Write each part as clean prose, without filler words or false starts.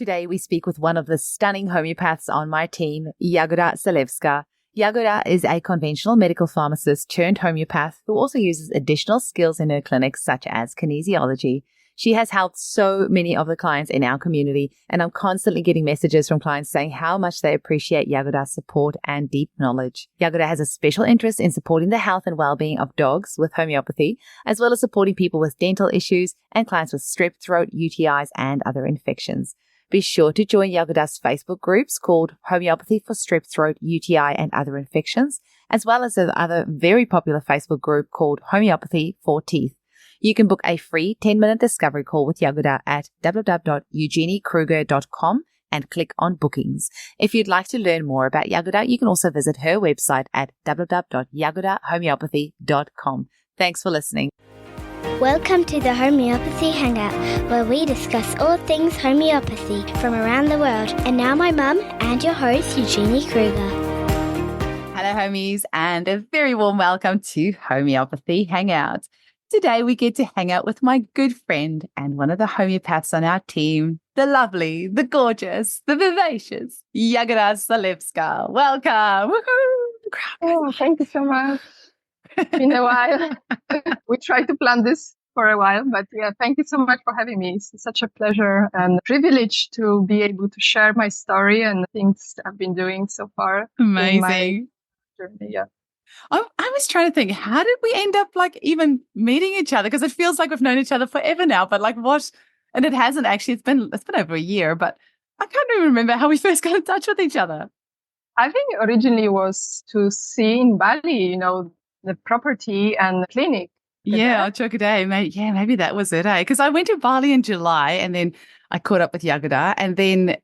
Today, we speak with one of the stunning homeopaths on my team, Jagoda Salewska. Jagoda is a conventional medical pharmacist turned homeopath who also uses additional skills in her clinics, such as kinesiology. She has helped so many of the clients in our community, and I'm constantly getting messages from clients saying how much they appreciate Jagoda's support and deep knowledge. Jagoda has a special interest in supporting the health and well-being of dogs with homeopathy, as well as supporting people with dental issues and clients with strep throat, UTIs, and other infections. Be sure to join Yagoda's Facebook groups called Homeopathy for Strep Throat, UTI, and Other Infections, as well as the other very popular Facebook group called Homeopathy for Teeth. You can book a free 10-minute discovery call with Yagoda at www.eugeniekruger.com and click on bookings. If you'd like to learn more about Yagoda, you can also visit her website at www.yagodahomeopathy.com. Thanks for listening. Welcome to the Homeopathy Hangout, where we discuss all things homeopathy from around the world. And now my mum and your host, Eugenie Kruger. Hello, homies, and a very warm welcome to Homeopathy Hangout. Today, we get to hang out with my good friend and one of the homeopaths on our team, the lovely, the gorgeous, the vivacious, Jagoda Salewska. Welcome. Woohoo! Oh, thank you so much. It's been a while. We tried to plan this for a while, but yeah, thank you so much for having me. It's such a pleasure and privilege to be able to share my story and things I've been doing so far. Amazing. In my journey, yeah. I was trying to think, how did we end up even meeting each other? Because it feels like we've known each other forever now, but what? And it hasn't actually. It's been over a year, but I can't even remember how we first got in touch with each other. I think originally was to see in Bali, the property and the clinic. Yeah, Jagoda. Maybe that was it, Because I went to Bali in July and then I caught up with Jagoda. And then,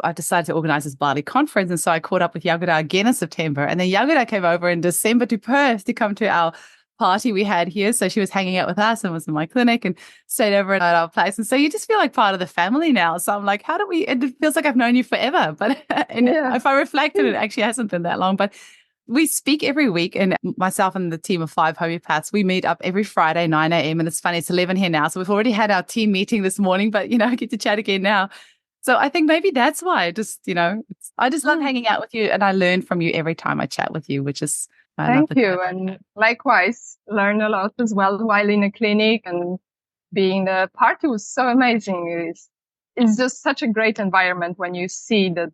I decided to organize this Bali conference. And so I caught up with Jagoda again in September. And then Jagoda came over in December to Perth to come to our party we had here. So she was hanging out with us and was in my clinic and stayed over at our place. And so you just feel like part of the family now. So I'm like, it feels like I've known you forever. But if I reflect on it, actually hasn't been that long. But we speak every week, and myself and the team of 5 homeopaths, we meet up every Friday, 9 a.m. And it's funny, it's 11 here now. So we've already had our team meeting this morning, but, I get to chat again now. So I think maybe that's why I just love hanging out with you, and I learn from you every time I chat with you, which is thank you. And likewise, learn a lot as well while in a clinic, and being the party was so amazing. It's just such a great environment when you see that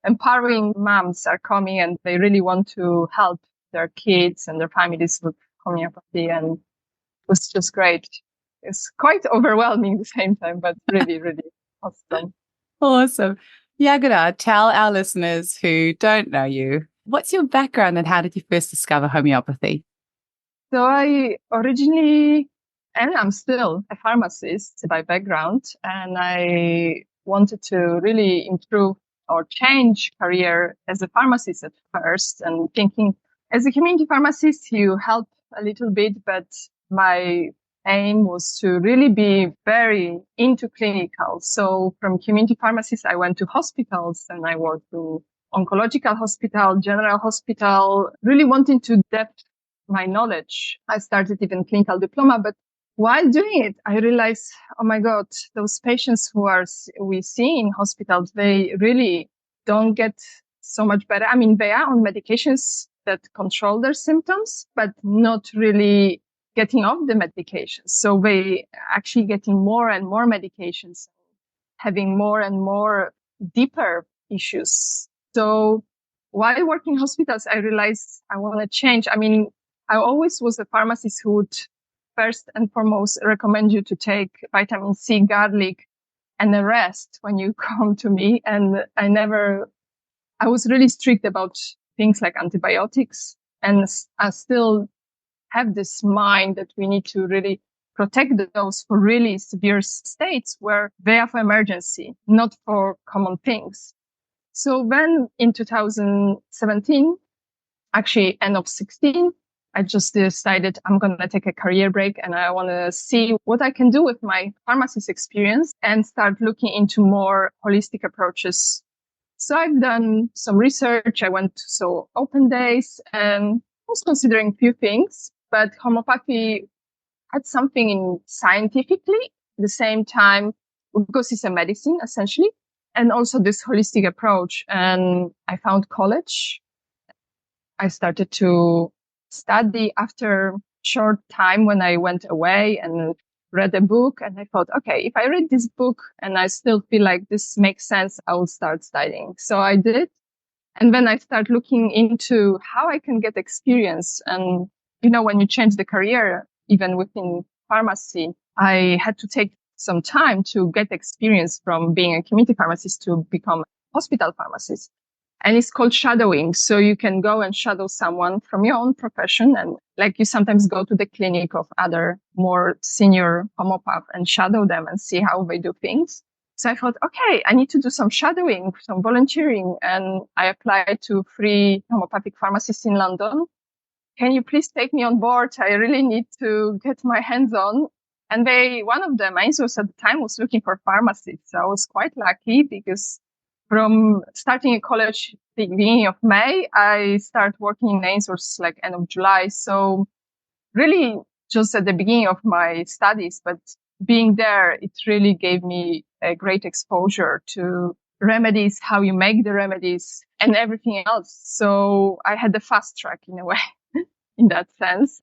empowering moms are coming and they really want to help their kids and their families with homeopathy, and it was just great. It's quite overwhelming at the same time, but really, really awesome. Awesome. Jagoda, tell our listeners who don't know you, what's your background and how did you first discover homeopathy? So I originally, and I'm still a pharmacist by background, and I wanted to really improve or change career as a pharmacist at first, and thinking as a community pharmacist, you help a little bit, but my aim was to really be very into clinical. So from community pharmacist, I went to hospitals and I worked in oncological hospital, general hospital, really wanting to depth my knowledge. I started even clinical diploma, but while doing it, I realized, oh my God, those patients we see in hospitals, they really don't get so much better. I mean, they are on medications that control their symptoms, but not really getting off the medications. So they actually getting more and more medications, having more and more deeper issues. So while working in hospitals, I realized I want to change. I mean, I always was a pharmacist who would first and foremost recommend you to take vitamin C, garlic, and a rest when you come to me. And I was really strict about things like antibiotics. And I still have this mind that we need to really protect those for really severe states where they are for emergency, not for common things. So then in 2017, actually end of 16, I just decided I'm going to take a career break and I want to see what I can do with my pharmacist experience and start looking into more holistic approaches. So I've done some research. I went to open days and was considering a few things, but homeopathy had something in scientifically at the same time, because it's a medicine essentially, and also this holistic approach. And I found college. I started to study after short time when I went away and read a book. And I thought, okay, if I read this book and I still feel like this makes sense, I will start studying. So I did. And then I start looking into how I can get experience. And, when you change the career, even within pharmacy, I had to take some time to get experience from being a community pharmacist to become a hospital pharmacist. And it's called shadowing. So you can go and shadow someone from your own profession. And like you sometimes go to the clinic of other more senior homeopath and shadow them and see how they do things. So I thought, okay, I need to do some shadowing, some volunteering. And I applied to 3 homeopathic pharmacists in London. Can you please take me on board? I really need to get my hands on. And one of them, Ainsworth at the time, was looking for pharmacists. So I was quite lucky because from starting in college, the beginning of May, I started working in Ainsworth like end of July. So really just at the beginning of my studies, but being there, it really gave me a great exposure to remedies, how you make the remedies and everything else. So I had the fast track in a way, in that sense.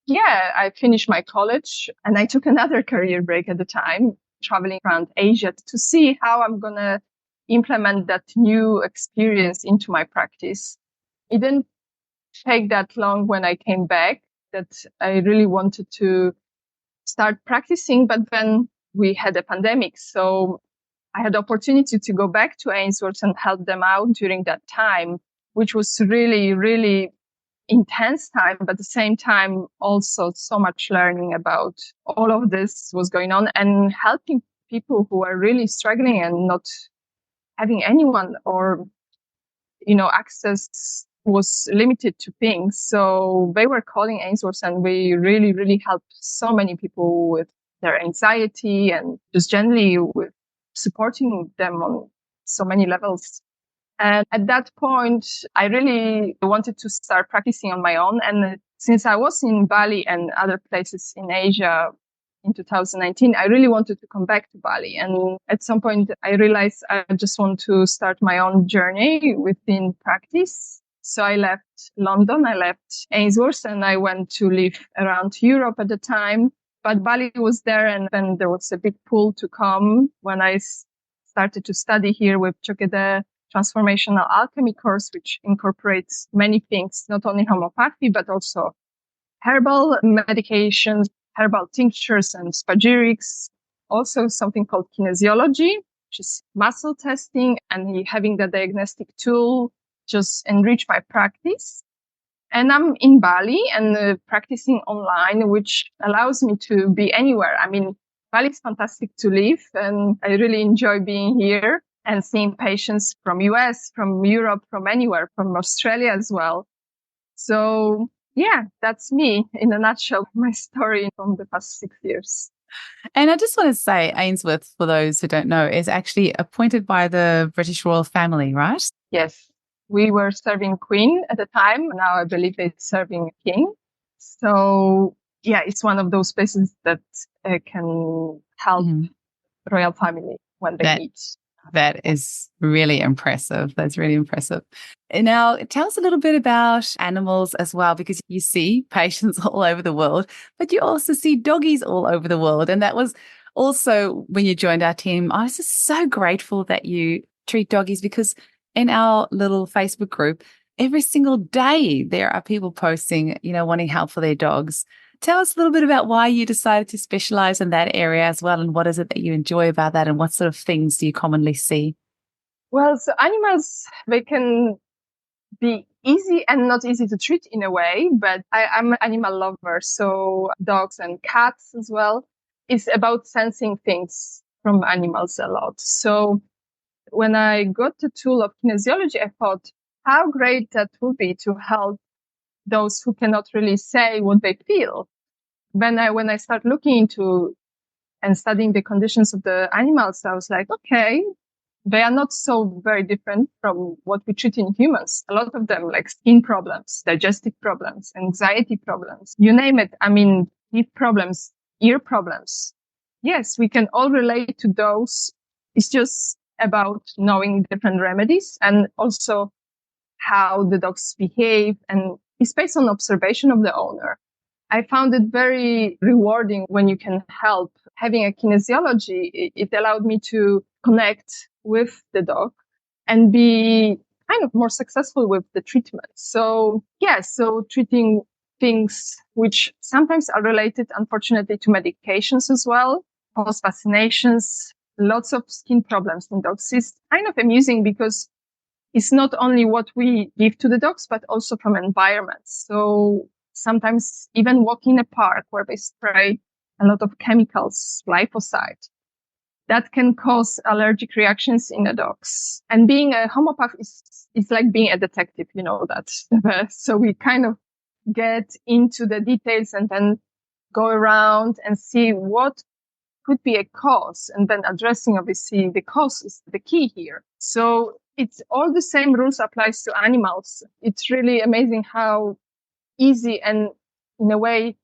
Yeah, I finished my college and I took another career break at the time, traveling around Asia to see how I'm going to implement that new experience into my practice. It didn't take that long when I came back that I really wanted to start practicing, but then we had a pandemic. So I had the opportunity to go back to Ainsworth and help them out during that time, which was really, really intense time, but at the same time, also so much learning about all of this was going on and helping people who are really struggling and not having anyone or, access was limited to things. So they were calling Ainsworth and we really, really helped so many people with their anxiety and just generally with supporting them on so many levels. And at that point, I really wanted to start practicing on my own. And since I was in Bali and other places in Asia in 2019, I really wanted to come back to Bali. And at some point, I realized I just want to start my own journey within practice. So I left London, I left Ainsworth, and I went to live around Europe at the time. But Bali was there, and then there was a big pull to come when I started to study here with Jagoda Transformational Alchemy course, which incorporates many things, not only homeopathy, but also herbal medications, herbal tinctures and spagyrics, also something called kinesiology, which is muscle testing, and having the diagnostic tool just enrich my practice. And I'm in Bali and practicing online, which allows me to be anywhere. I mean, Bali is fantastic to live, and I really enjoy being here and seeing patients from US, from Europe, from anywhere, from Australia as well. So yeah, that's me in a nutshell, my story from the past 6 years. And I just want to say Ainsworth, for those who don't know, is actually appointed by the British royal family, right? Yes. We were serving queen at the time. Now I believe they're serving king. So yeah, it's one of those places that can help royal family when they need. That is really impressive. That's really impressive. And now tell us a little bit about animals as well, because you see patients all over the world, but you also see doggies all over the world. And that was also when you joined our team. I was just so grateful that you treat doggies, because in our little Facebook group, every single day there are people posting, wanting help for their dogs. Tell us a little bit about why you decided to specialize in that area as well, and what is it that you enjoy about that, and what sort of things do you commonly see? Well, so animals, they can be easy and not easy to treat in a way, but I'm an animal lover, so dogs and cats as well. It's about sensing things from animals a lot. So when I got the tool of kinesiology, I thought how great that would be to help those who cannot really say what they feel. When I start looking into and studying the conditions of the animals, I was like, okay, they are not so very different from what we treat in humans. A lot of them, like skin problems, digestive problems, anxiety problems, you name it. I mean, teeth problems, ear problems. Yes, we can all relate to those. It's just about knowing different remedies and also how the dogs behave, and it's based on observation of the owner. I found it very rewarding when you can help. Having a kinesiology, it allowed me to connect with the dog and be kind of more successful with the treatment. So treating things which sometimes are related, unfortunately, to medications as well, post vaccinations, lots of skin problems in dogs is kind of amusing because it's not only what we give to the dogs, but also from environments. So sometimes even walking in a park where they spray a lot of chemicals, glyphosate, that can cause allergic reactions in the dogs. And being a homeopath is like being a detective, you know that. So we kind of get into the details and then go around and see what could be a cause, and then addressing obviously the cause is the key here. So it's all the same rules applies to animals. It's really amazing how easy and in a way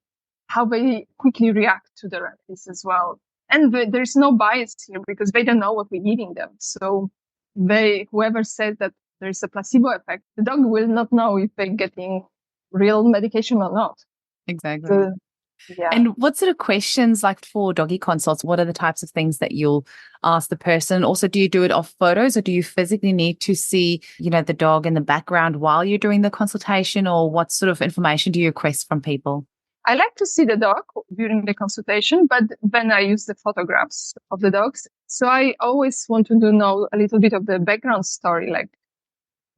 how they quickly react to the remedies as well. And there's no bias here because they don't know what we're giving them. So whoever says that there's a placebo effect, the dog will not know if they're getting real medication or not. Exactly. So, yeah. And what sort of questions, like for doggy consults, what are the types of things that you'll ask the person? Also, do you do it off photos, or do you physically need to see, the dog in the background while you're doing the consultation, or what sort of information do you request from people? I like to see the dog during the consultation, but then I use the photographs of the dogs. So I always want to know a little bit of the background story, like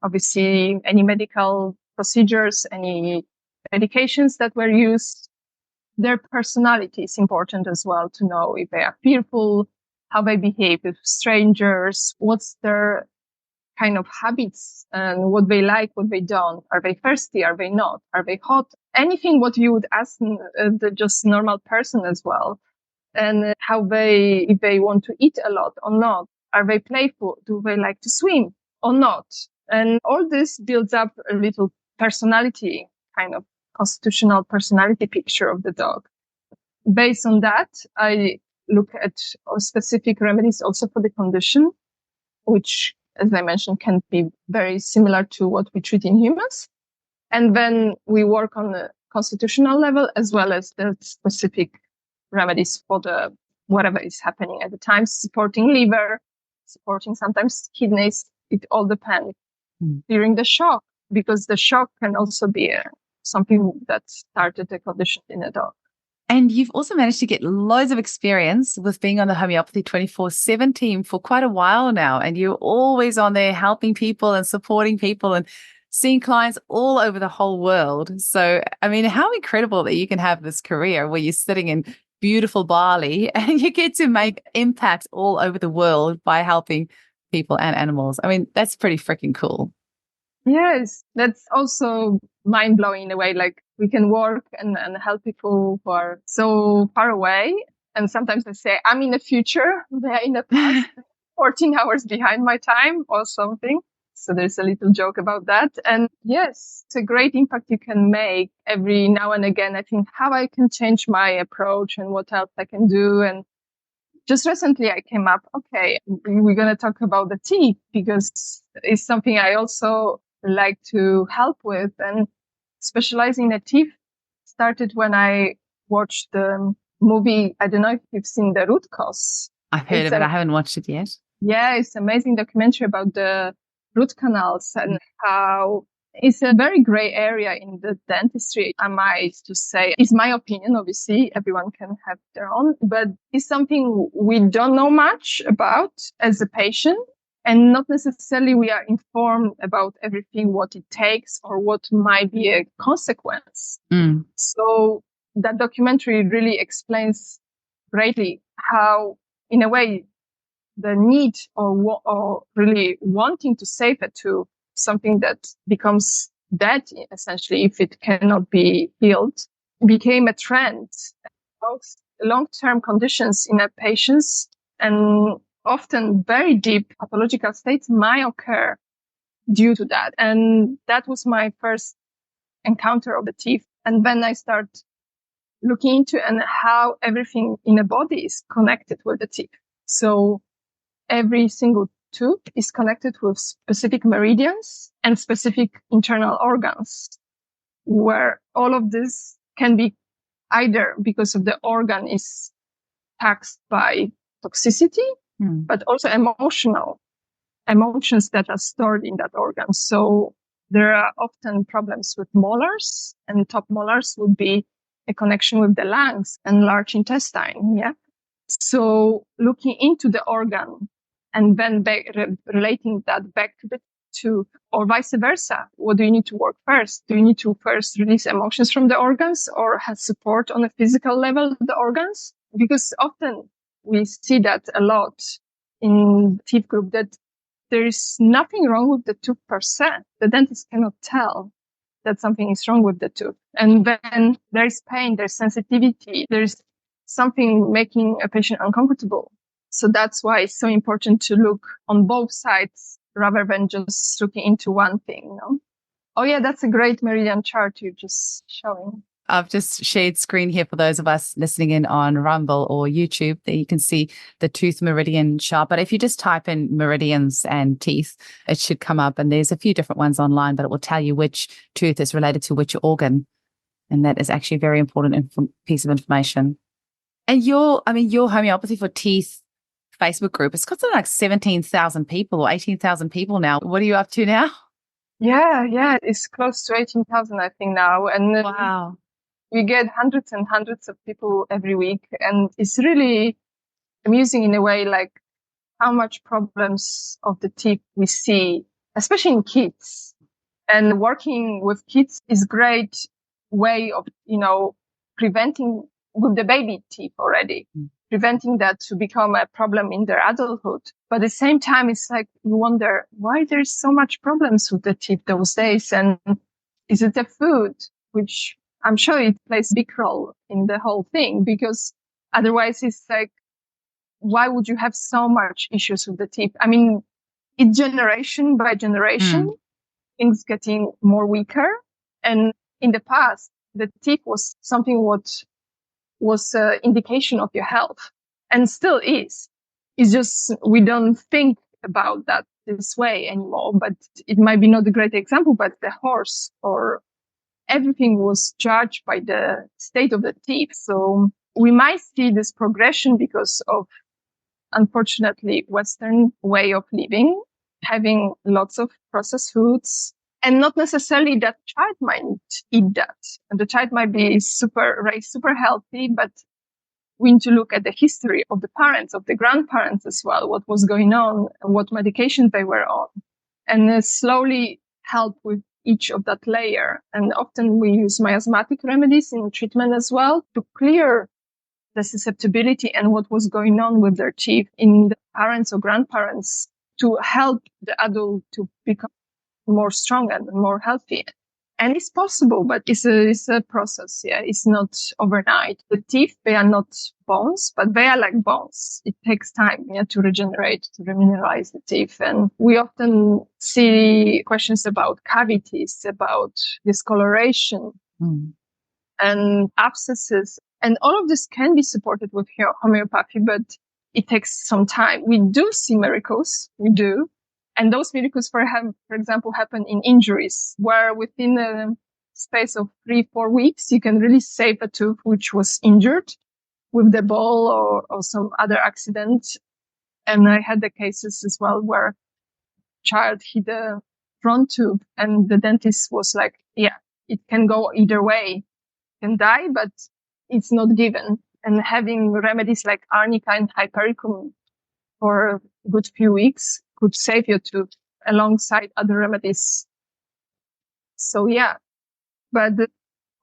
obviously any medical procedures, any medications that were used. Their personality is important as well to know if they are fearful, how they behave with strangers, what's their kind of habits and what they like, what they don't. Are they thirsty? Are they not? Are they hot? Anything what you would ask the just normal person as well. And if they want to eat a lot or not. Are they playful? Do they like to swim or not? And all this builds up a little personality, kind of constitutional personality picture of the dog. Based on that, I look at specific remedies also for the condition, which, as I mentioned, can be very similar to what we treat in humans. And then we work on the constitutional level as well as the specific remedies for the whatever is happening at the time, supporting liver, supporting sometimes kidneys. It all depends during the shock, because the shock can also be something that started the condition in a dog. And you've also managed to get loads of experience with being on the Homeopathy 24/7 team for quite a while now. And you're always on there helping people and supporting people and seeing clients all over the whole world. So, I mean, how incredible that you can have this career where you're sitting in beautiful Bali and you get to make impact all over the world by helping people and animals. I mean, that's pretty freaking cool. Yes, that's also mind-blowing in a way. Like we can work and help people who are so far away. And sometimes I say, I'm in the future, they're in the past, 14 hours behind my time or something. So there's a little joke about that. And yes, it's a great impact you can make every now and again. I think how I can change my approach and what else I can do. And just recently I came up, okay, we're going to talk about the teeth because it's something I also like to help with. And specializing in the teeth started when I watched the movie. I don't know if you've seen The Root Cause. I've heard of it. I haven't watched it yet. Yeah, it's an amazing documentary about the root canals and how it's a very gray area in the dentistry. Am I to say, it's my opinion, obviously, everyone can have their own, but it's something we don't know much about as a patient. And not necessarily we are informed about everything, what it takes or what might be a consequence. So that documentary really explains greatly how, in a way, the need or really wanting to save a tooth, something that becomes dead, essentially, if it cannot be healed, became a trend. Long-term conditions in a patients and often very deep pathological states might occur due to that. And that was my first encounter of the teeth. And then I start looking into and how everything in the body is connected with the teeth. So every single tooth is connected with specific meridians and specific internal organs, where all of this can be either because of the organ is taxed by toxicity, but also emotions that are stored in that organ. So there are often problems with molars, and top molars would be a connection with the lungs and large intestine. Yeah. So looking into the organ and then relating that back to the tooth, or vice versa. What do you need to work first? Do you need to first release emotions from the organs or have support on a physical level of the organs? Because often we see that a lot in the teeth group, that there is nothing wrong with the tooth per se. The dentist cannot tell that something is wrong with the tooth. And then there's pain, there's sensitivity, there's something making a patient uncomfortable. So that's why it's so important to look on both sides rather than just looking into one thing. You know? Oh yeah, that's a great Meridian chart you're just showing. I've just shared screen here for those of us listening in on Rumble or YouTube. There you can see the tooth meridian chart. But if you just type in meridians and teeth, it should come up. And there's a few different ones online, but it will tell you which tooth is related to which organ. And that is actually a very important piece of information. And your Homeopathy for Teeth Facebook group, it's got something like 17,000 people or 18,000 people now. What are you up to now? Yeah. It's close to 18,000, I think, now. And wow. We get hundreds and hundreds of people every week. And it's really amusing in a way, like how much problems of the teeth we see, especially in kids. And working with kids is great way of, preventing with the baby teeth already, preventing that to become a problem in their adulthood. But at the same time, it's like you wonder why there's so much problems with the teeth those days. And is it the food, which I'm sure it plays a big role in the whole thing, because otherwise it's like, why would you have so much issues with the teeth? I mean, it's generation by generation, things getting more weaker. And in the past, the teeth was something what was an indication of your health and still is. It's just, we don't think about that this way anymore, but it might be not a great example, but the horse or everything was judged by the state of the teeth. So we might see this progression because of, unfortunately, Western way of living, having lots of processed foods, and not necessarily that child might eat that. And the child might be raised super healthy, but we need to look at the history of the parents, of the grandparents as well, what was going on, what medications they were on, and slowly help with each of that layer. And often we use miasmatic remedies in treatment as well to clear the susceptibility and what was going on with their teeth in the parents or grandparents to help the adult to become more strong and more healthy. And it's possible, but it's a process. Yeah, it's not overnight. The teeth, they are not bones, but they are like bones. It takes time, to regenerate, to remineralize the teeth. And we often see questions about cavities, about discoloration and abscesses. And all of this can be supported with homeopathy, but it takes some time. We do see miracles. We do. And those miracles, for example, happen in injuries where within a space of 3-4 weeks, you can really save a tooth which was injured with the ball or some other accident. And I had the cases as well where a child hit the front tooth and the dentist was like, yeah, it can go either way. It can die, but it's not given. And having remedies like arnica and hypericum for a good few weeks could save your tooth alongside other remedies. So yeah, but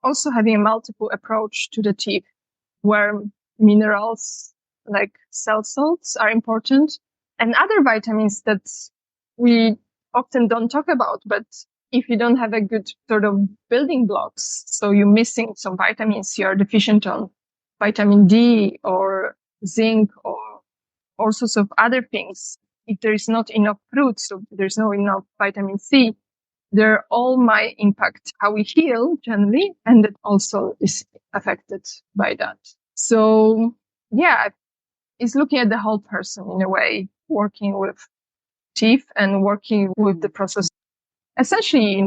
also having a multiple approach to the teeth where minerals like cell salts are important and other vitamins that we often don't talk about. But if you don't have a good sort of building blocks, so you're missing some vitamins, you're deficient on vitamin D or zinc or all sorts of other things. If there is not enough fruits, so there's no enough vitamin C, they all might impact how we heal generally, and that also is affected by that. So yeah, it's looking at the whole person in a way, working with teeth and working with the process, essentially,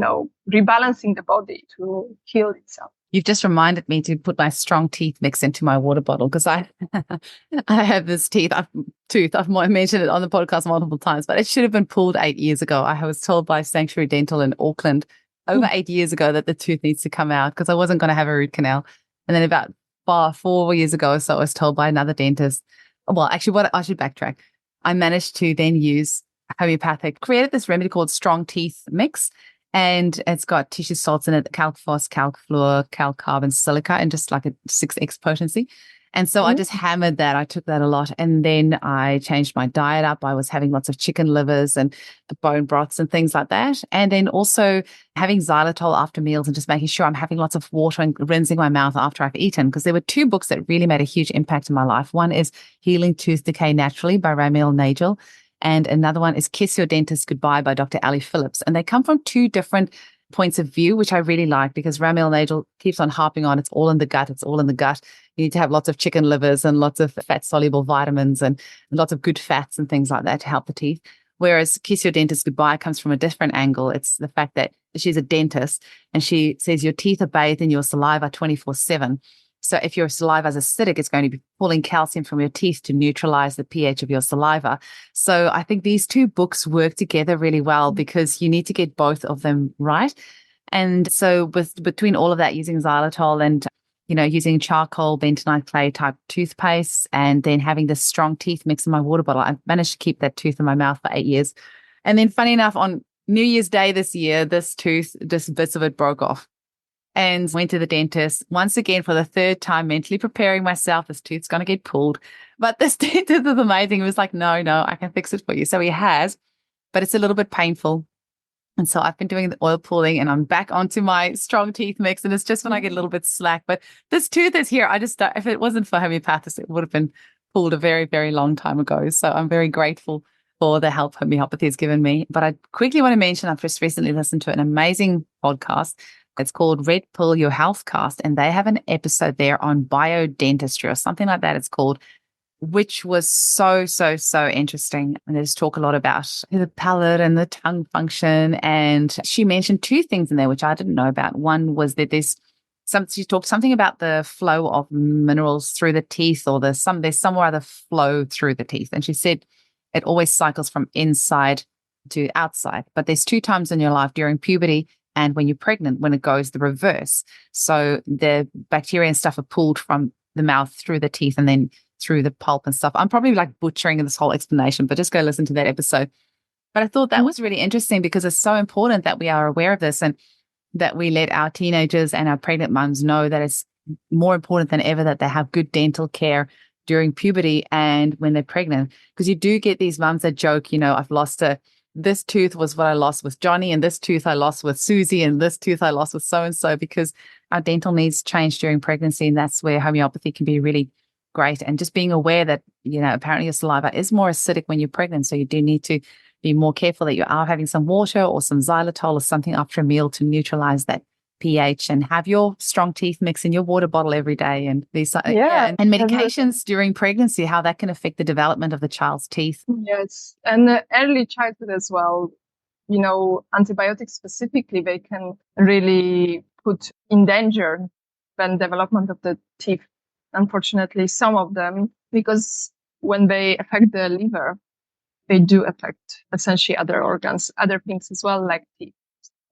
rebalancing the body to heal itself. You've just reminded me to put my strong teeth mix into my water bottle because I I have this tooth. I've mentioned it on the podcast multiple times, but it should have been pulled 8 years ago. I was told by Sanctuary Dental in Auckland over 8 years ago that the tooth needs to come out because I wasn't going to have a root canal. And then about 4 years ago or so, I was told by another dentist. Well, actually, I should backtrack. I managed to then use homeopathic, created this remedy called Strong Teeth Mix. And it's got tissue salts in it, calc phos, calc fluor, calc carbon, silica, and just like a 6x potency. And so I just hammered that. I took that a lot. And then I changed my diet up. I was having lots of chicken livers and bone broths and things like that. And then also having xylitol after meals and just making sure I'm having lots of water and rinsing my mouth after I've eaten. Because there were 2 books that really made a huge impact in my life. One is Healing Tooth Decay Naturally by Ramil Nagel. And another one is Kiss Your Dentist Goodbye by Dr. Ali Phillips. And they come from 2 different points of view, which I really like because Ramil Nagel keeps on harping on it's all in the gut. It's all in the gut. You need to have lots of chicken livers and lots of fat-soluble vitamins and lots of good fats and things like that to help the teeth. Whereas Kiss Your Dentist Goodbye comes from a different angle. It's the fact that she's a dentist and she says your teeth are bathed in your saliva 24/7. So if your saliva is acidic, it's going to be pulling calcium from your teeth to neutralize the pH of your saliva. So I think these 2 books work together really well because you need to get both of them right. And so between all of that, using xylitol and, using charcoal, bentonite clay type toothpaste, and then having this strong teeth mix in my water bottle, I managed to keep that tooth in my mouth for 8 years. And then funny enough, on New Year's Day this year, this bits of it broke off. And went to the dentist once again for the 3rd time, mentally preparing myself. This tooth's going to get pulled. But this dentist is amazing. He was like, no, I can fix it for you. So he has, but it's a little bit painful. And so I've been doing the oil pulling and I'm back onto my strong teeth mix. And it's just when I get a little bit slack. But this tooth is here. If it wasn't for homeopathists, it would have been pulled a very, very long time ago. So I'm very grateful for the help homeopathy has given me. But I quickly want to mention, I've just recently listened to an amazing podcast. It's called Red Pill Your Health Cast, and they have an episode there on biodentistry or something like that it's called, which was so, so, so interesting. And they just talk a lot about the palate and the tongue function. And she mentioned 2 things in there, which I didn't know about. One was that she talked something about the flow of minerals through the teeth or there's somewhere other flow through the teeth. And she said it always cycles from inside to outside, but there's 2 times in your life during puberty and when you're pregnant, when it goes the reverse. So the bacteria and stuff are pulled from the mouth through the teeth and then through the pulp and stuff. I'm probably like butchering this whole explanation, but just go listen to that episode. But I thought that was really interesting because it's so important that we are aware of this and that we let our teenagers and our pregnant mums know that it's more important than ever that they have good dental care during puberty and when they're pregnant. Because you do get these mums that joke, I've lost this tooth was what I lost with Johnny, and this tooth I lost with Susie, and this tooth I lost with so-and-so, because our dental needs change during pregnancy. And that's where homeopathy can be really great. And just being aware that, apparently your saliva is more acidic when you're pregnant. So you do need to be more careful that you are having some water or some xylitol or something after a meal to neutralize that pH, and have your strong teeth mix in your water bottle every day. And these and medications during pregnancy, how that can affect the development of the child's teeth. Yes, and early childhood as well. Antibiotics specifically, they can really put in danger the development of the teeth. Unfortunately, some of them, because when they affect the liver, they do affect essentially other organs, other things as well, like teeth.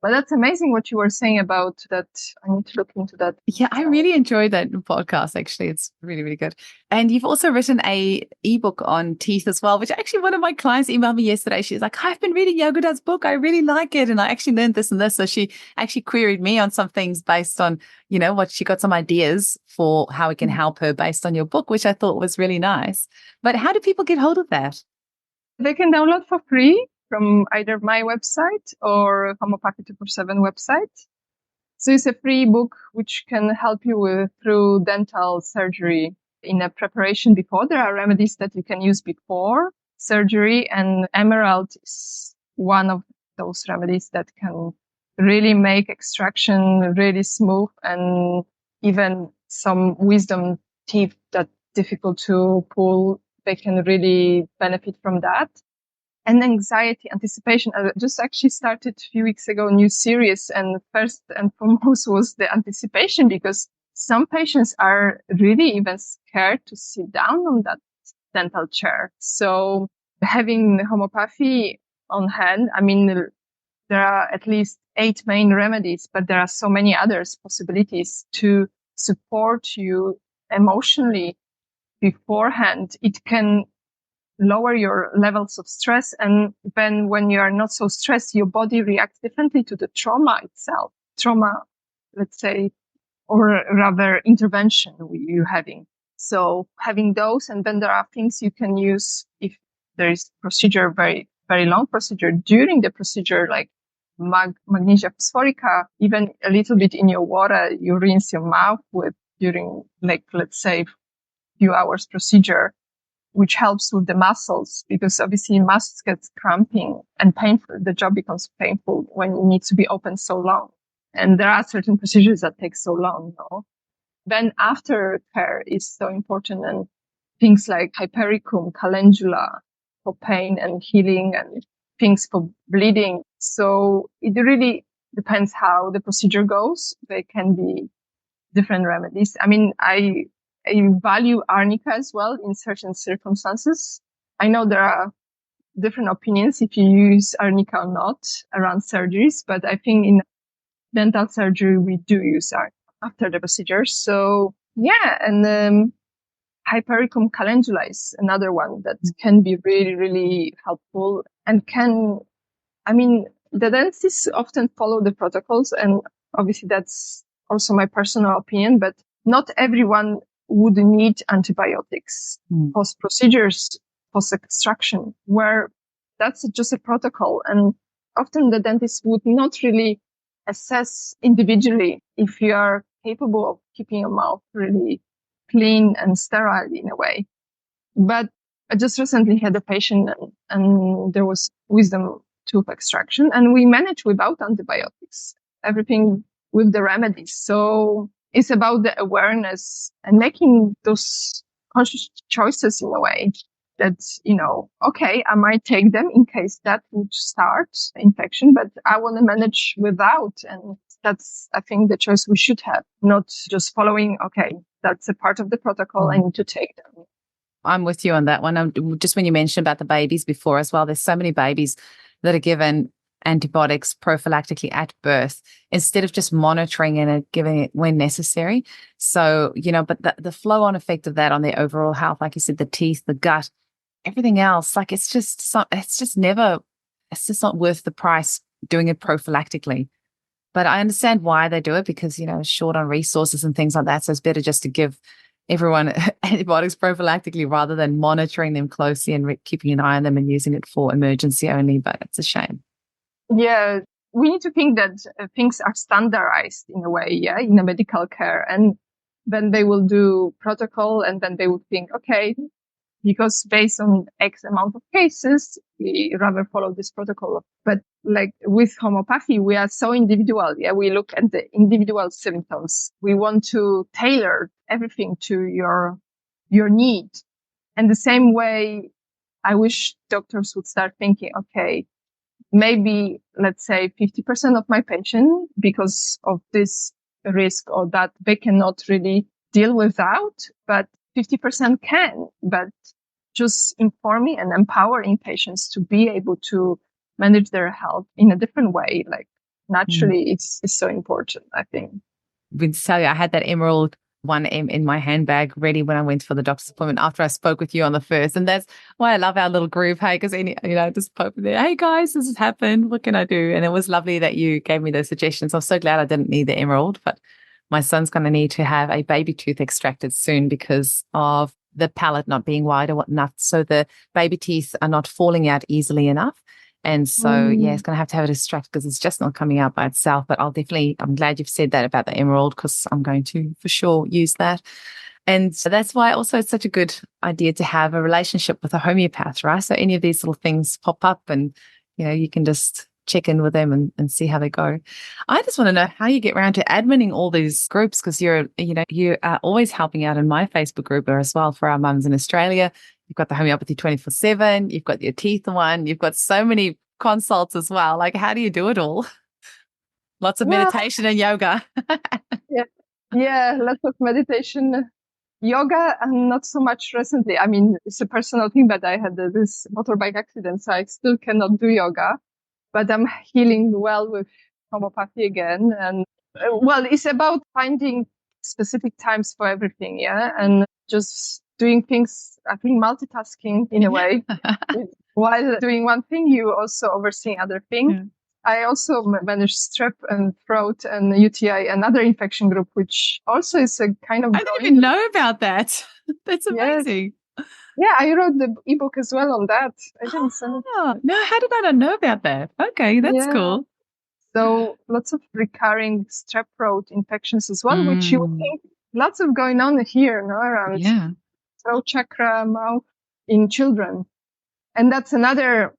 But that's amazing what you were saying about that. I need to look into that. Yeah, I really enjoyed that podcast, actually. It's really, really good. And you've also written a ebook on teeth as well, which actually one of my clients emailed me yesterday. She's like, I've been reading Yagoda's book. I really like it. And I actually learned this and this. So she actually queried me on some things based on, what she got some ideas for how it can help her based on your book, which I thought was really nice. But how do people get hold of that? They can download for free from either my website or Homeopathy 247 website. So it's a free book which can help you through dental surgery in a preparation before. There are remedies that you can use before surgery, and Emerald is one of those remedies that can really make extraction really smooth, and even some wisdom teeth that difficult to pull, they can really benefit from that. and anxiety, anticipation. I just actually started a few weeks ago a new series, and first and foremost was the anticipation, because some patients are really even scared to sit down on that dental chair. So having homeopathy on hand, I mean, there are at least 8 main remedies, but there are so many others possibilities to support you emotionally beforehand. It can lower your levels of stress. And then when you are not so stressed, your body reacts differently to the trauma itself. Trauma, let's say, or rather intervention you're having. So having those, and then there are things you can use if there is procedure, very, very long procedure. During the procedure, like magnesia phosphorica, even a little bit in your water, you rinse your mouth with during, like, let's say, few hours procedure, which helps with the muscles, because obviously muscles get cramping and painful. The job becomes painful when it needs to be open so long. And there are certain procedures that take so long, no? Then aftercare is so important, and things like hypericum, calendula for pain and healing, and things for bleeding. So it really depends how the procedure goes. There can be different remedies. I mean, I value arnica as well in certain circumstances. I know there are different opinions if you use arnica or not around surgeries, but I think in dental surgery, we do use arnica after the procedure. So yeah, and Hypericum calendula is another one that can be really, really helpful, and the dentists often follow the protocols, and obviously that's also my personal opinion, but not everyone would need antibiotics post procedures, post extraction, where that's just a protocol. And often the dentist would not really assess individually if you are capable of keeping your mouth really clean and sterile in a way. But I just recently had a patient, and there was wisdom tooth extraction, and we managed without antibiotics, everything with the remedies. So it's about the awareness and making those conscious choices in a way that, okay, I might take them in case that would start infection, but I want to manage without. And that's, I think, the choice we should have, not just following, okay, that's a part of the protocol, I need to take them. I'm with you on that one. Just when you mentioned about the babies before as well, there's so many babies that are given antibiotics prophylactically at birth instead of just monitoring and giving it when necessary. So, but the flow-on effect of that on their overall health, like you said, the teeth, the gut, everything else, like it's just not worth the price doing it prophylactically. But I understand why they do it, because, short on resources and things like that. So it's better just to give everyone antibiotics prophylactically rather than monitoring them closely and keeping an eye on them and using it for emergency only. But it's a shame. Yeah, we need to think that things are standardized in a way, in a medical care. And then they will do protocol, and then they will think, okay, because based on X amount of cases, we rather follow this protocol. But like with homeopathy, we are so individual. Yeah, we look at the individual symptoms. We want to tailor everything to your need. And the same way, I wish doctors would start thinking, okay, maybe let's say 50% of my patient, because of this risk or that, they cannot really deal without, but 50% can. But just informing and empowering patients to be able to manage their health in a different way, like naturally, it's so important, I think. To tell you, I had that Emerald 1M in my handbag ready when I went for the doctor's appointment after I spoke with you on the first. And that's why I love our little group. Hey, because just pop in there. Hey guys, this has happened. What can I do? And it was lovely that you gave me those suggestions. I'm so glad I didn't need the Emerald, but my son's going to need to have a baby tooth extracted soon because of the palate not being wide or whatnot. So the baby teeth are not falling out easily enough. And so, it's going to have it extracted because it's just not coming out by itself. But I'm glad you've said that about the Emerald, because I'm going to for sure use that. And so that's why also it's such a good idea to have a relationship with a homeopath, right? So any of these little things pop up and, you can just check in with them and see how they go. I just want to know how you get around to adminning all these groups, because you are always helping out in my Facebook group as well for our mums in Australia. You've got the homeopathy 24/7. You've got your teeth one. You've got so many consults as well. Like, how do you do it all? Lots of Well, meditation and yoga. yeah, yeah, lots of meditation, yoga, and not so much recently. I mean, it's a personal thing, but I had this motorbike accident, so I still cannot do yoga. But I'm healing well with homeopathy again. And well, it's about finding specific times for everything. Yeah. And just doing things, I think multitasking in a way. While doing one thing, you also overseeing other things. Yeah. I also manage strep and throat and UTI, another infection group, which also is a kind of. I didn't even know about that. That's amazing. Yeah, I wrote the ebook as well on that. I didn't send it. Oh, no, how did I not know about that? Okay, that's cool. So lots of recurring strep throat infections as well, which you would think lots of going on here, no, around throat chakra, mouth in children. And that's another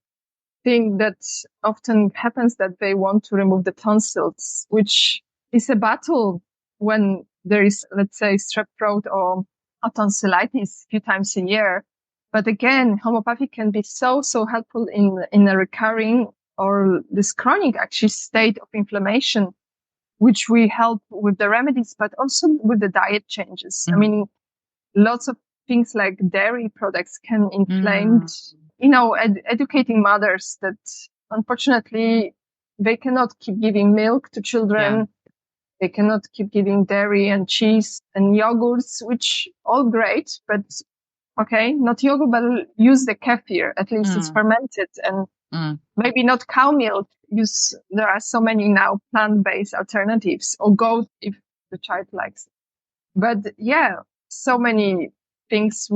thing that often happens, that they want to remove the tonsils, which is a battle when there is, let's say, strep throat or a tonsillitis a few times a year. But again, homeopathy can be so helpful in a recurring or this chronic actually state of inflammation, which we help with the remedies, but also with the diet changes. I mean, lots of things like dairy products can inflame, educating mothers that unfortunately they cannot keep giving milk to children. Yeah. They cannot keep giving dairy and cheese and yogurts, which all great, but okay, not yogurt, but use the kefir. At least it's fermented, and maybe not cow milk. There are so many now plant-based alternatives, or goat if the child likes it. But yeah, so many things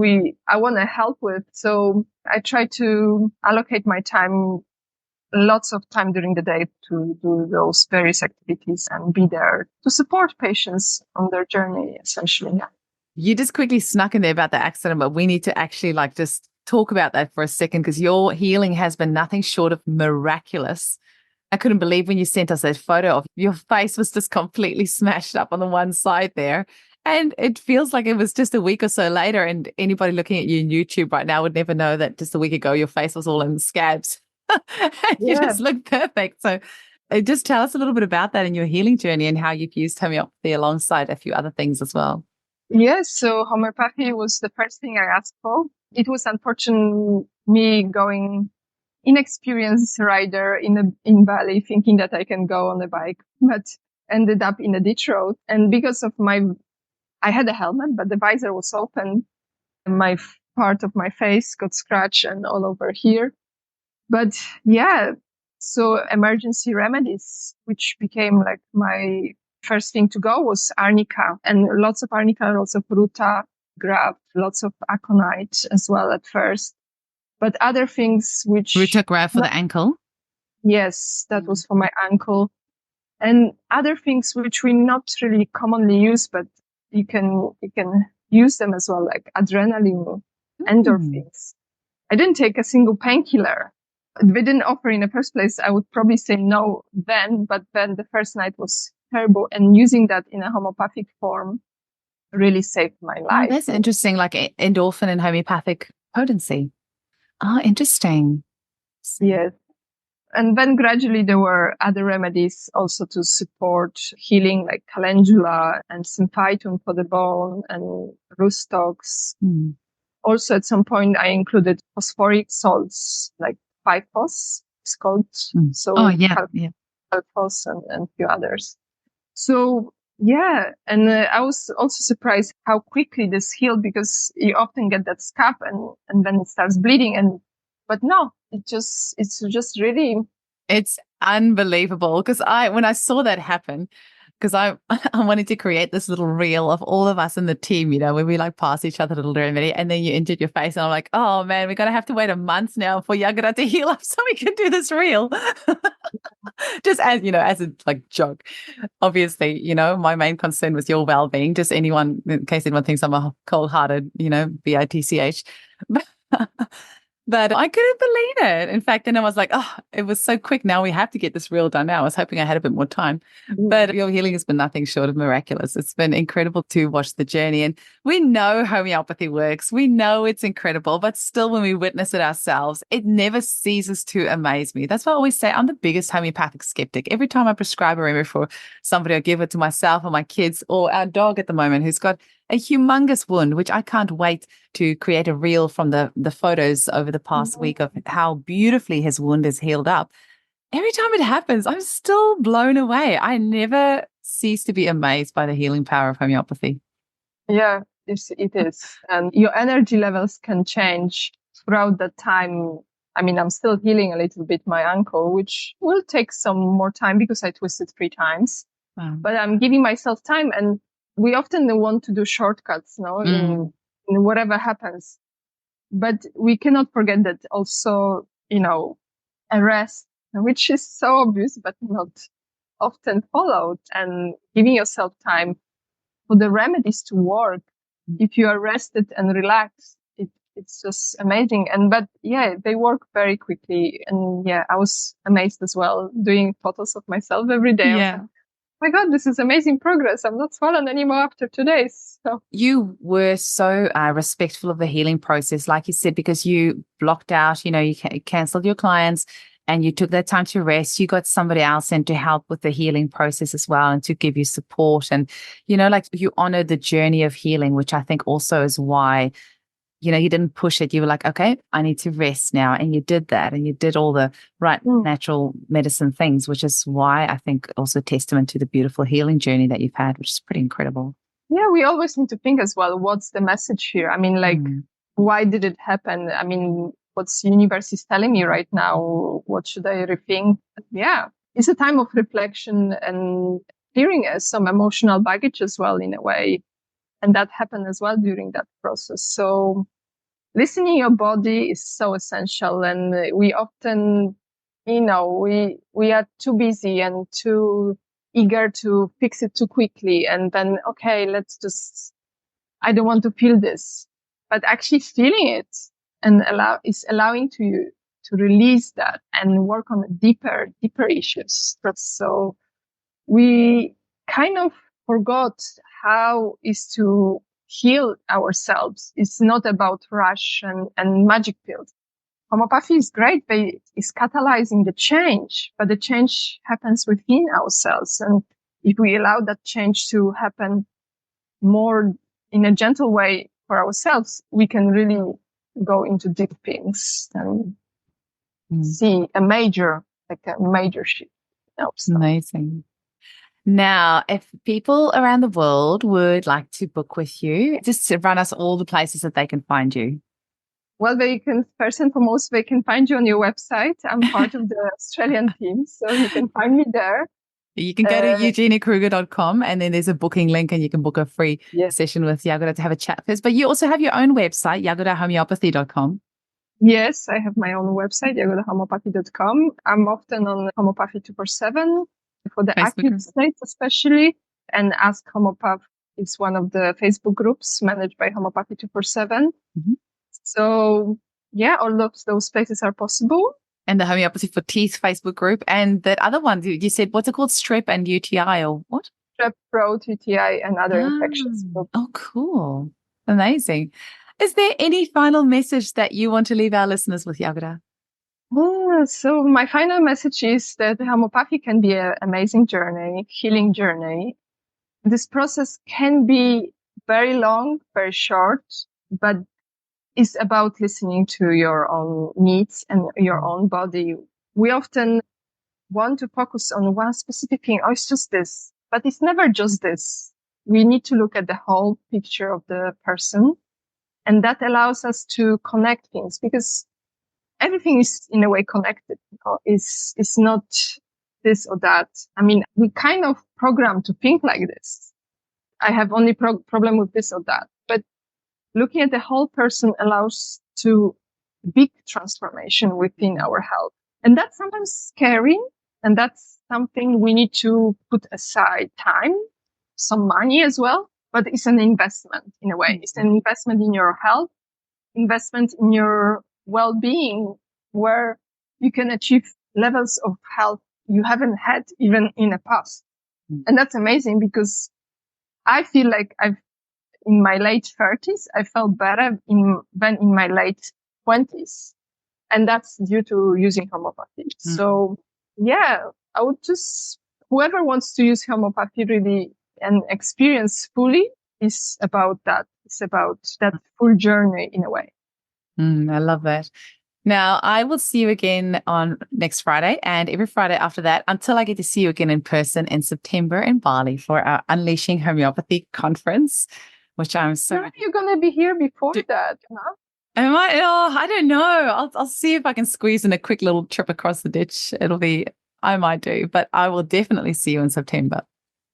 I want to help with. So I try to allocate my time, lots of time during the day, to do those various activities and be there to support patients on their journey, essentially. Yeah. You just quickly snuck in there about the accident, but we need to actually just talk about that for a second, because your healing has been nothing short of miraculous. I couldn't believe when you sent us that photo of your face was just completely smashed up on the one side there. And it feels like it was just a week or so later, and anybody looking at you on YouTube right now would never know that just a week ago your face was all in scabs. You just look perfect. So just tell us a little bit about that in your healing journey and how you've used homeopathy alongside a few other things as well. Yes, so homeopathy was the first thing I asked for. It was unfortunate me going inexperienced rider in Bali, thinking that I can go on a bike, but ended up in a ditch road. And because of I had a helmet, but the visor was open. And part of my face got scratched and all over here. But yeah, so emergency remedies, which became like my first thing to go, was arnica, and lots of arnica, lots of ruta graft, lots of aconite as well at first. But other things which... Ruta graft for the ankle? Yes, that was for my ankle. And other things which we not really commonly use, but you can use them as well, like adrenaline, endorphins. I didn't take a single painkiller. They didn't offer in the first place. I would probably say no then, but then the first night was terrible. And using that in a homeopathic form really saved my life. Oh, that's interesting, like endorphin and homeopathic potency. Oh, interesting. Yes. And then gradually there were other remedies also to support healing, like calendula and symphytum for the bone and rustox. Also, at some point, I included phosphoric salts, like 5-phos, it's called. So, Calphos and a few others. So, yeah. And I was also surprised how quickly this healed, because you often get that scab and then it starts bleeding. But no, it's just really. It's unbelievable. Because when I saw that happen, because I wanted to create this little reel of all of us in the team, where we pass each other a little remedy, and then you injured your face, and I'm like, oh man, we're going to have to wait a month now for Yagoda to heal up so we can do this reel. Just as, as a joke. Obviously, my main concern was your well-being, just in case anyone thinks I'm a cold-hearted, bitch. But I couldn't believe it. In fact, then I was like, oh, it was so quick. Now we have to get this reel done now. I was hoping I had a bit more time. But your healing has been nothing short of miraculous. It's been incredible to watch the journey. And we know homeopathy works. We know it's incredible. But still, when we witness it ourselves, it never ceases to amaze me. That's why I always say I'm the biggest homeopathic skeptic. Every time I prescribe a remedy for somebody, I give it to myself or my kids or our dog at the moment who's got a humongous wound, which I can't wait to create a reel from the photos over the past week of how beautifully his wound is healed up. Every time it happens, I'm still blown away. I never cease to be amazed by the healing power of homeopathy. Yeah, it is. And your energy levels can change throughout that time. I mean, I'm still healing a little bit my ankle, which will take some more time because I twisted 3 times. Wow. But I'm giving myself time, and we often want to do shortcuts, in whatever happens. But we cannot forget that also, a rest, which is so obvious, but not often followed, and giving yourself time for the remedies to work. If you are rested and relaxed, it's just amazing. But they work very quickly. And I was amazed as well, doing photos of myself every day. Yeah. My God, this is amazing progress. I'm not swollen anymore after 2 days. So you were so respectful of the healing process, like you said, because you blocked out, you canceled your clients and you took that time to rest. You got somebody else in to help with the healing process as well and to give you support. And, you honored the journey of healing, which I think also is why you didn't push it. You were like, okay, I need to rest now. And you did that. And you did all the right natural medicine things, which is why I think also testament to the beautiful healing journey that you've had, which is pretty incredible. Yeah, we always need to think as well, what's the message here? I mean, why did it happen? I mean, what's universe is telling me right now? What should I rethink? Yeah, it's a time of reflection and clearing some emotional baggage as well, in a way. And that happened as well during that process. So listening your body is so essential. And we often, we are too busy and too eager to fix it too quickly. And then, okay, I don't want to feel this. But actually feeling it and allowing to you to release that and work on deeper issues. So we kind of forgot how is to heal ourselves. It's not about rush and magic pills. Homeopathy is great, but it's catalyzing the change, but the change happens within ourselves. And if we allow that change to happen more in a gentle way for ourselves, we can really go into deep things and see a major shift in ourselves. Amazing. Now, if people around the world would like to book with you, just to run us all the places that they can find you. Well, first and foremost, they can find you on your website. I'm part of the Australian team, so you can find me there. You can go to eugeniakruger.com and then there's a booking link and you can book a free session with Yagoda to have a chat first. But you also have your own website, yagodahomeopathy.com. Yes, I have my own website, yagodahomeopathy.com. I'm often on Homeopathy 247 for the Facebook acute states especially. And Ask Homeopath is one of the Facebook groups managed by Homeopathy 247. So, all of those places are possible. And the Homeopathy for Teeth Facebook group. And that other one, you said, what's it called? Strep and UTI or what? Strep, throat, UTI, and other infections. Oh, cool. Amazing. Is there any final message that you want to leave our listeners with, Yagoda? So my final message is that homeopathy can be an amazing journey, healing journey. This process can be very long, very short, but it's about listening to your own needs and your own body. We often want to focus on one specific thing. Oh, it's just this, but it's never just this. We need to look at the whole picture of the person, and that allows us to connect things because everything is in a way connected. It's not this or that. I mean, we kind of programmed to think like this. I have only problem with this or that. But looking at the whole person allows to big transformation within our health. And that's sometimes scary. And that's something we need to put aside time, some money as well. But it's an investment in a way. It's an investment in your health, investment in your well-being where you can achieve levels of health you haven't had even in the past. And that's amazing because I feel like in my late 30s, I felt better than in my late 20s. And that's due to using homeopathy. So yeah, I would whoever wants to use homeopathy really and experience fully is about that. It's about that full journey in a way. I love that. Now, I will see you again on next Friday and every Friday after that until I get to see you again in person in September in Bali for our Unleashing Homeopathy conference, which I'm so... No, you're going to be here before that, huh? Am I? Oh, I don't know. I'll see if I can squeeze in a quick little trip across the ditch. I might do, but I will definitely see you in September.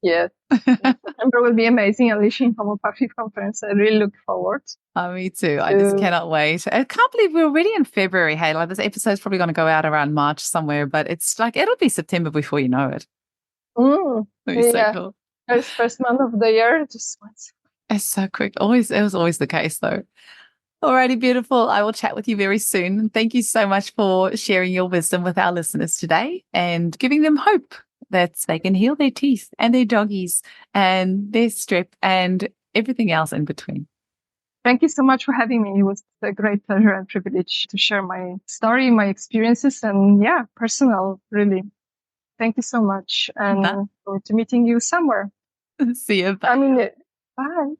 Yes. September will be amazing. Unleashing Homeopathy conference. I really look forward. Me too. I just cannot wait. I can't believe we're already in February. Hey, like this episode's probably going to go out around March somewhere, but it's like it'll be September before you know it. It'll be so cool. First month of the year, just once. It's so quick. It was always the case though. Alrighty, beautiful. I will chat with you very soon. Thank you so much for sharing your wisdom with our listeners today and giving them hope that they can heal their teeth and their doggies and their strep and everything else in between. Thank you so much for having me. It was a great pleasure and privilege to share my story, my experiences, and personal, really. Thank you so much. And forward to meeting you somewhere. See you. Bye. Bye.